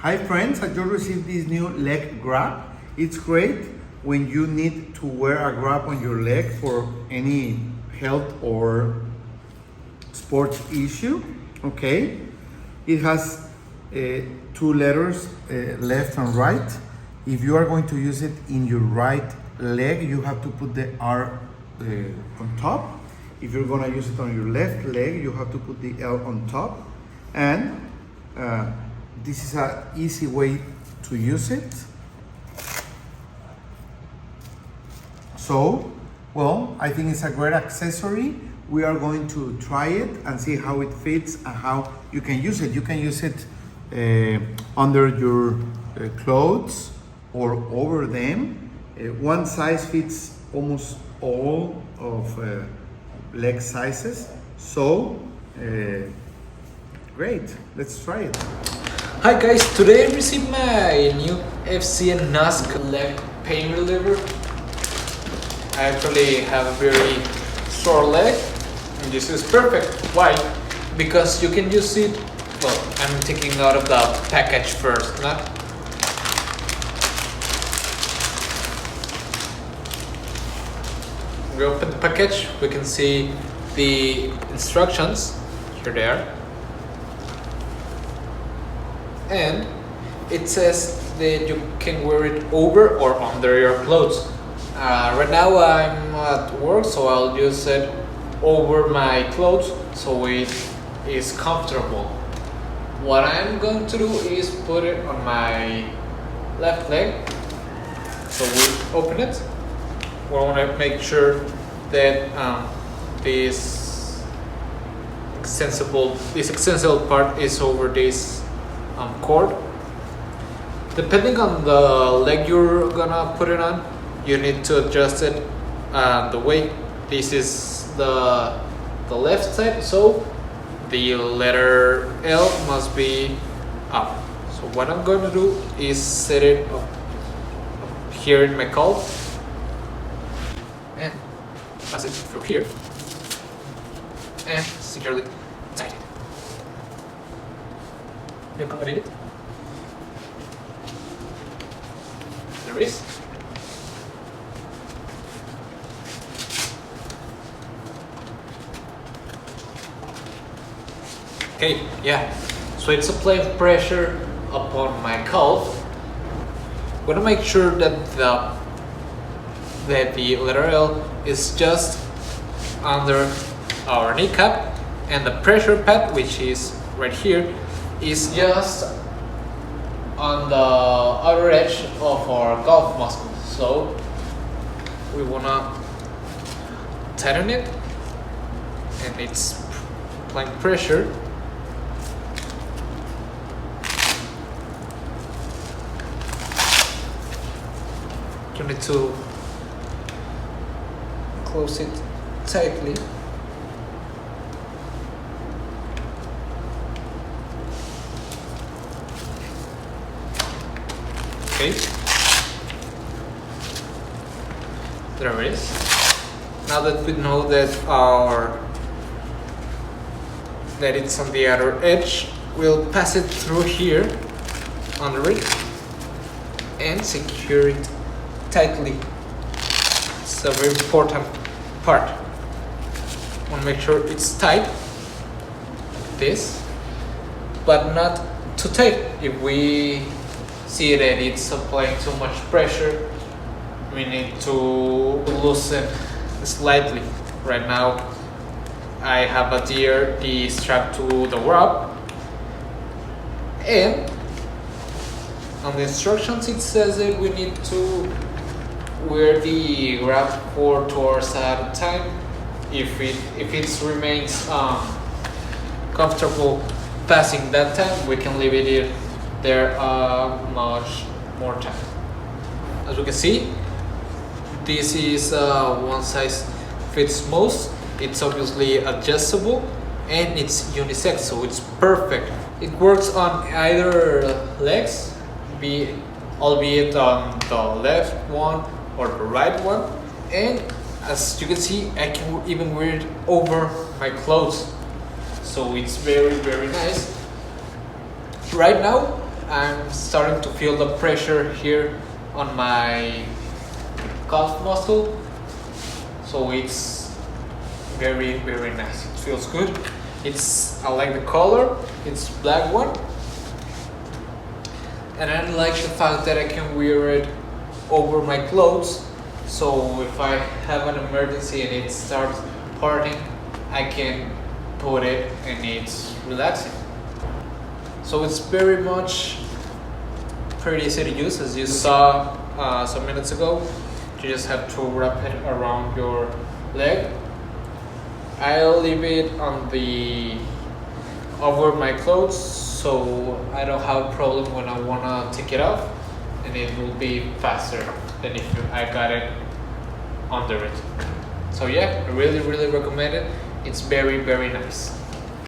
Hi friends, I just received this new leg grab. It's great when you need to wear a grab on your leg for any health or sports issue. Okay, it has two letters, left and right. If you are going to use it in your right leg, you have to put the R on top. If you're gonna use it on your left leg, you have to put the L on top. And this is an easy way to use it. So, well, I think it's a great accessory. We are going to try it and see how it fits and how you can use it. You can use it under your clothes or over them. One size fits almost all of leg sizes. So, great, let's try it. Hi guys, today I received my new Unisex leg pain reliever. I actually have a very sore leg and this is perfect. Why? Because you can use it, well, I'm taking out of the package first, not? We open the package, we can see the instructions, here they are. And it says that you can wear it over or under your clothes. Right now I'm at work, so I'll use it over my clothes so it is comfortable. What I'm going to do is put it on my left leg. So we open it. We want to make sure that this extensible part is over this cord. Depending on the leg you're gonna put it on, you need to adjust it the way. This is the left side, so the letter L must be up. So what I'm going to do is set it up here in my calf and pass it through here and securely tight it. You can read it. There it is. Okay, yeah. So it's applying pressure upon my calf. I'm gonna make sure that the letter L is just under our kneecap, and the pressure pad, which is right here, is just on the outer edge of our calf muscle. So we wanna tighten it, and it's applying pressure. You need to close it tightly. Okay, there it is. Now that we know that it's on the other edge, we'll pass it through here under it and secure it tightly. It's a very important part. Want to make sure it's tight, like this, but not too tight. If we see that it's applying too much pressure, we need to loosen slightly. Right now I have adhered the strap to the wrap, and on the instructions it says that we need to wear the wrap 4 hours at a time. If it remains comfortable passing that time, we can leave it there much more time. As you can see, this is one size fits most. It's obviously adjustable and it's unisex, so it's perfect. It works on either legs, albeit on the left one or the right one, and as you can see, I can even wear it over my clothes, so it's very, very nice. Right now I'm starting to feel the pressure here on my calf muscle, so it's very nice. It feels good. I like the color. It's black one, and I like the fact that I can wear it over my clothes, so if I have an emergency and it starts hurting, I can put it and it's relaxing. So it's very much pretty easy to use, as you saw some minutes ago. You just have to wrap it around your leg. I'll leave it over my clothes, so I don't have a problem when I wanna take it off, and it will be faster than if I got it under it. So yeah, I really recommend it. It's very nice.